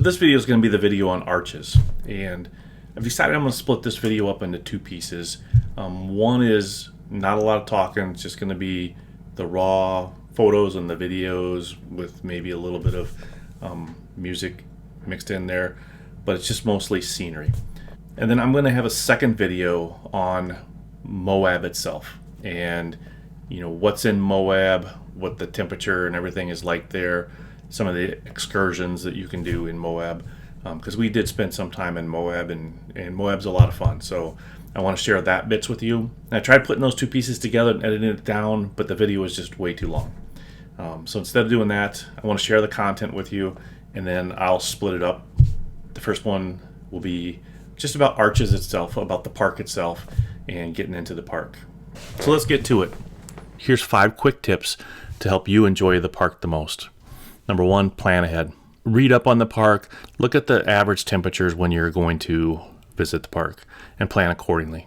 This video is going to be the video on arches, and I've decided I'm going to split this video up into two pieces. One is not a lot of talking, it's just going to be the raw photos and the videos with maybe a little bit of music mixed in there, but it's just mostly scenery. And then I'm going to have a second video on Moab itself, and what's in Moab, what the temperature and everything is like there, some of the excursions that you can do in Moab, because we did spend some time in Moab, and Moab's a lot of fun. So I want to share that bits with you. And I tried putting those two pieces together and editing it down, but the video was just way too long. So instead of doing that, I want to share the content with you, and then I'll split it up. The first one will be just about arches itself, about the park itself, and getting into the park. So let's get to it. Here's 5 quick tips to help you enjoy the park the most. Number 1, plan ahead. Read up on the park, look at the average temperatures when you're going to visit the park, and plan accordingly.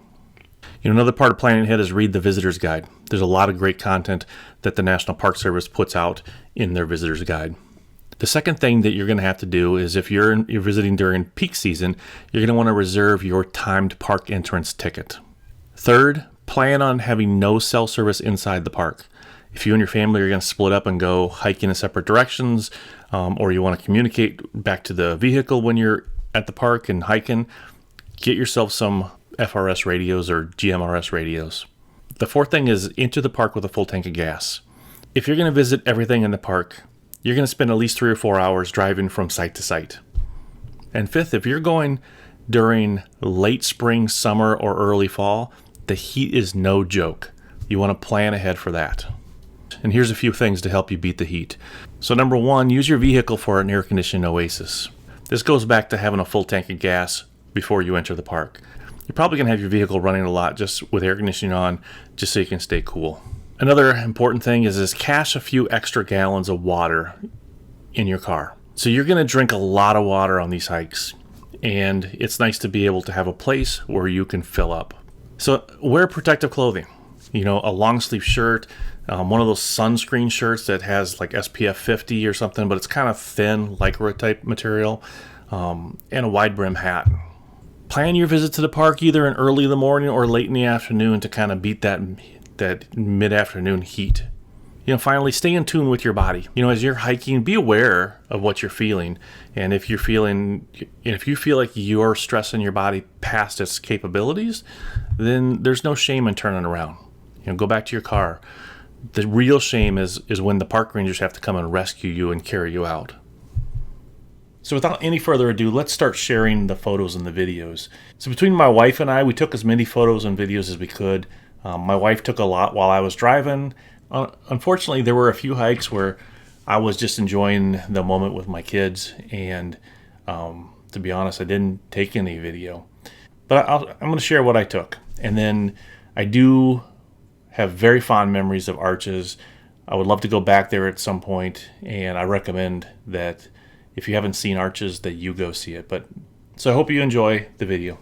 Another part of planning ahead is read the visitor's guide. There's a lot of great content that the National Park Service puts out in their visitor's guide. The second thing that you're going to have to do is if you're visiting during peak season, you're going to want to reserve your timed park entrance ticket. Third, plan on having no cell service inside the park. If you and your family are going to split up and go hiking in separate directions, or you want to communicate back to the vehicle when you're at the park and hiking, get yourself some FRS radios or GMRS radios. The fourth thing is enter the park with a full tank of gas. If you're going to visit everything in the park, you're going to spend at least 3 or 4 hours driving from site to site. And fifth, if you're going during late spring, summer, or early fall, the heat is no joke. You want to plan ahead for that. And here's a few things to help you beat the heat. So number 1, use your vehicle for an air-conditioned oasis. This goes back to having a full tank of gas before you enter the park. You're probably going to have your vehicle running a lot just with air conditioning on, just so you can stay cool. Another important thing is cache a few extra gallons of water in your car. So you're going to drink a lot of water on these hikes, and it's nice to be able to have a place where you can fill up. So wear protective clothing. A long sleeve shirt, one of those sunscreen shirts that has like SPF 50 or something, but it's kind of thin, lycra type material, and a wide brim hat. Plan your visit to the park either in early in the morning or late in the afternoon to kind of beat that mid-afternoon heat. Finally, stay in tune with your body. As you're hiking, be aware of what you're feeling, and if you feel like you're stressing your body past its capabilities, then there's no shame in turning around. Go back to your car. The real shame is when the park rangers have to come and rescue you and carry you out. So without any further ado, let's start sharing the photos and the videos. So between my wife and I, we took as many photos and videos as we could. My wife took a lot while I was driving. Unfortunately, there were a few hikes where I was just enjoying the moment with my kids, and to be honest, I didn't take any video. But I'm going to share what I took. And then I do have very fond memories of arches. I would love to go back there at some point, and I recommend that if you haven't seen arches, that you go see it. So I hope you enjoy the video.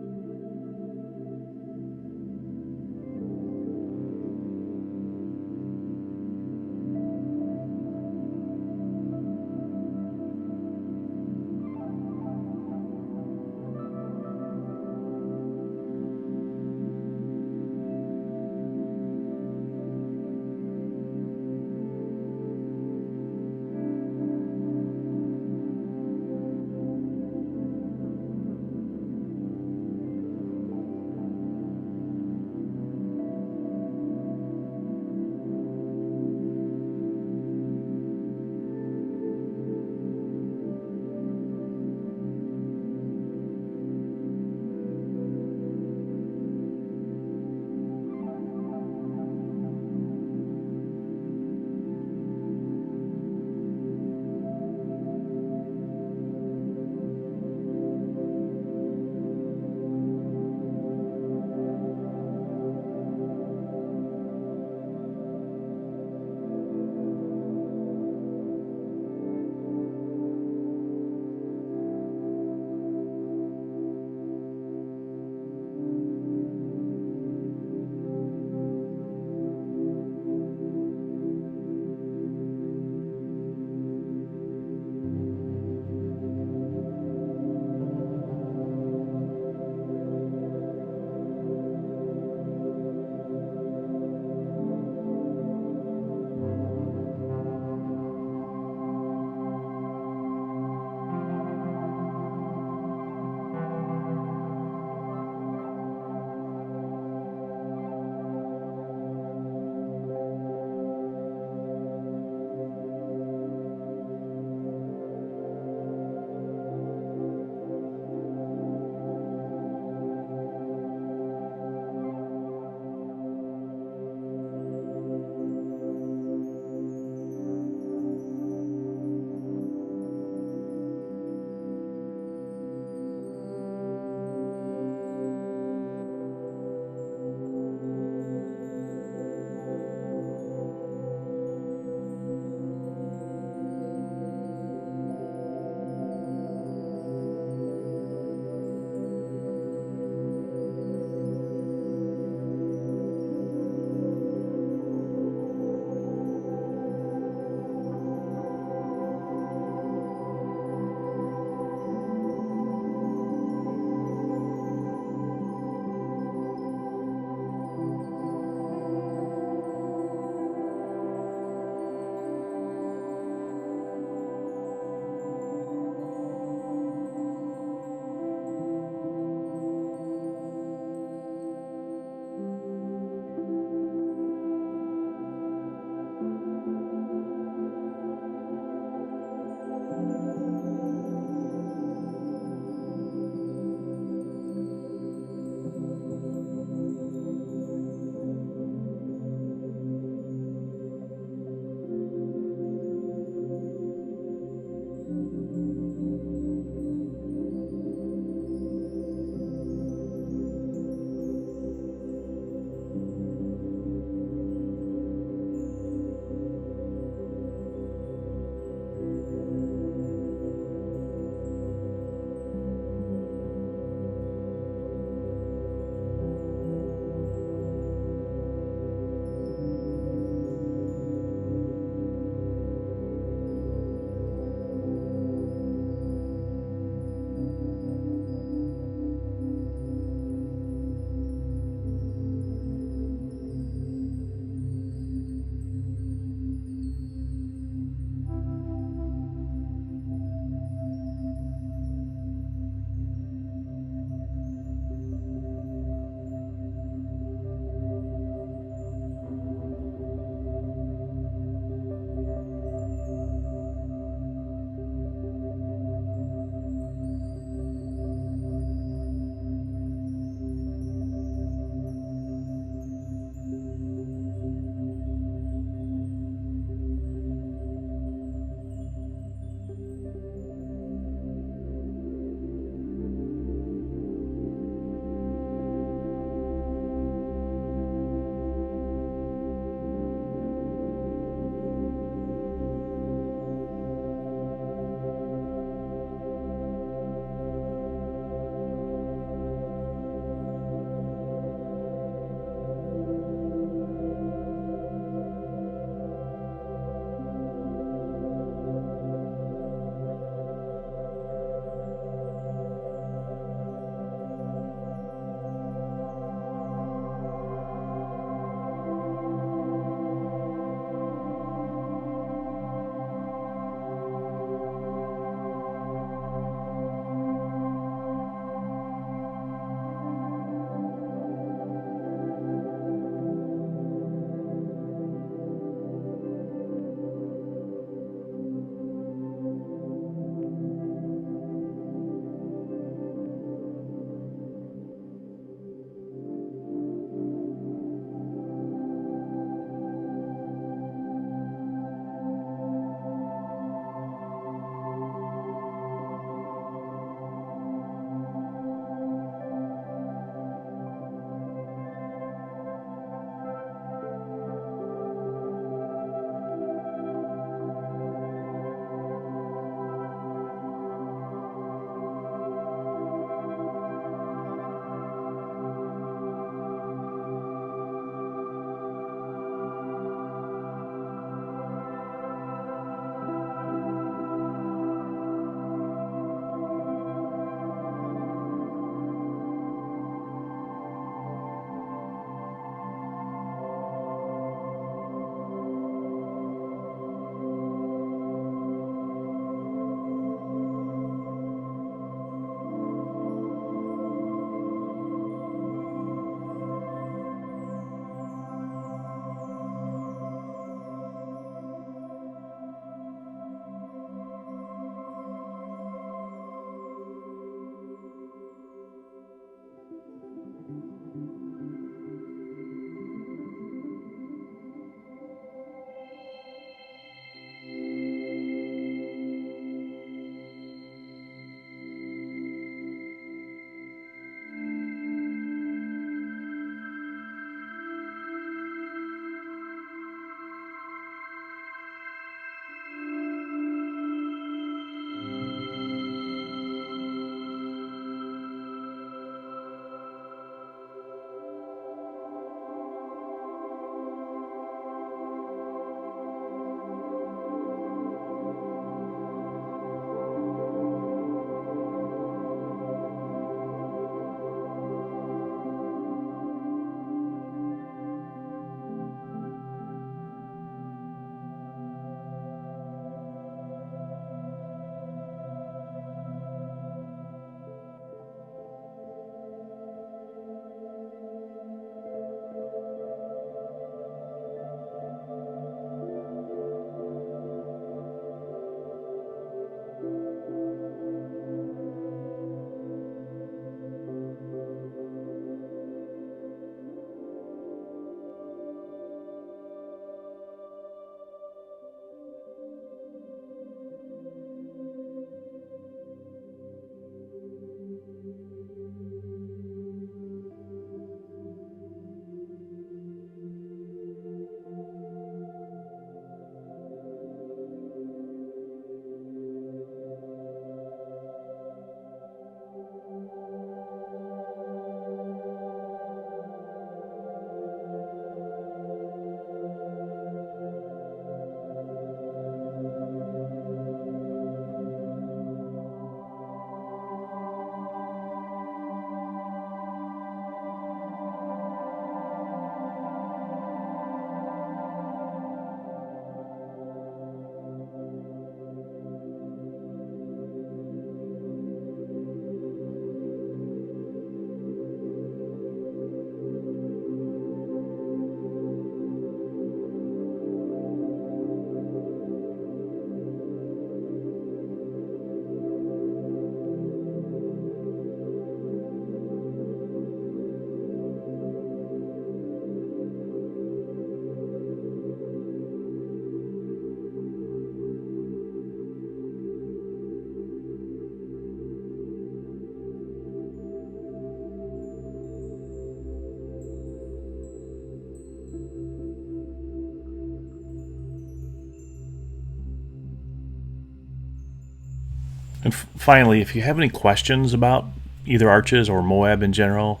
And finally, if you have any questions about either arches or Moab in general,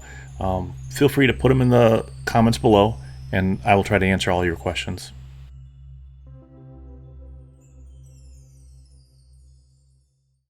feel free to put them in the comments below, and I will try to answer all your questions.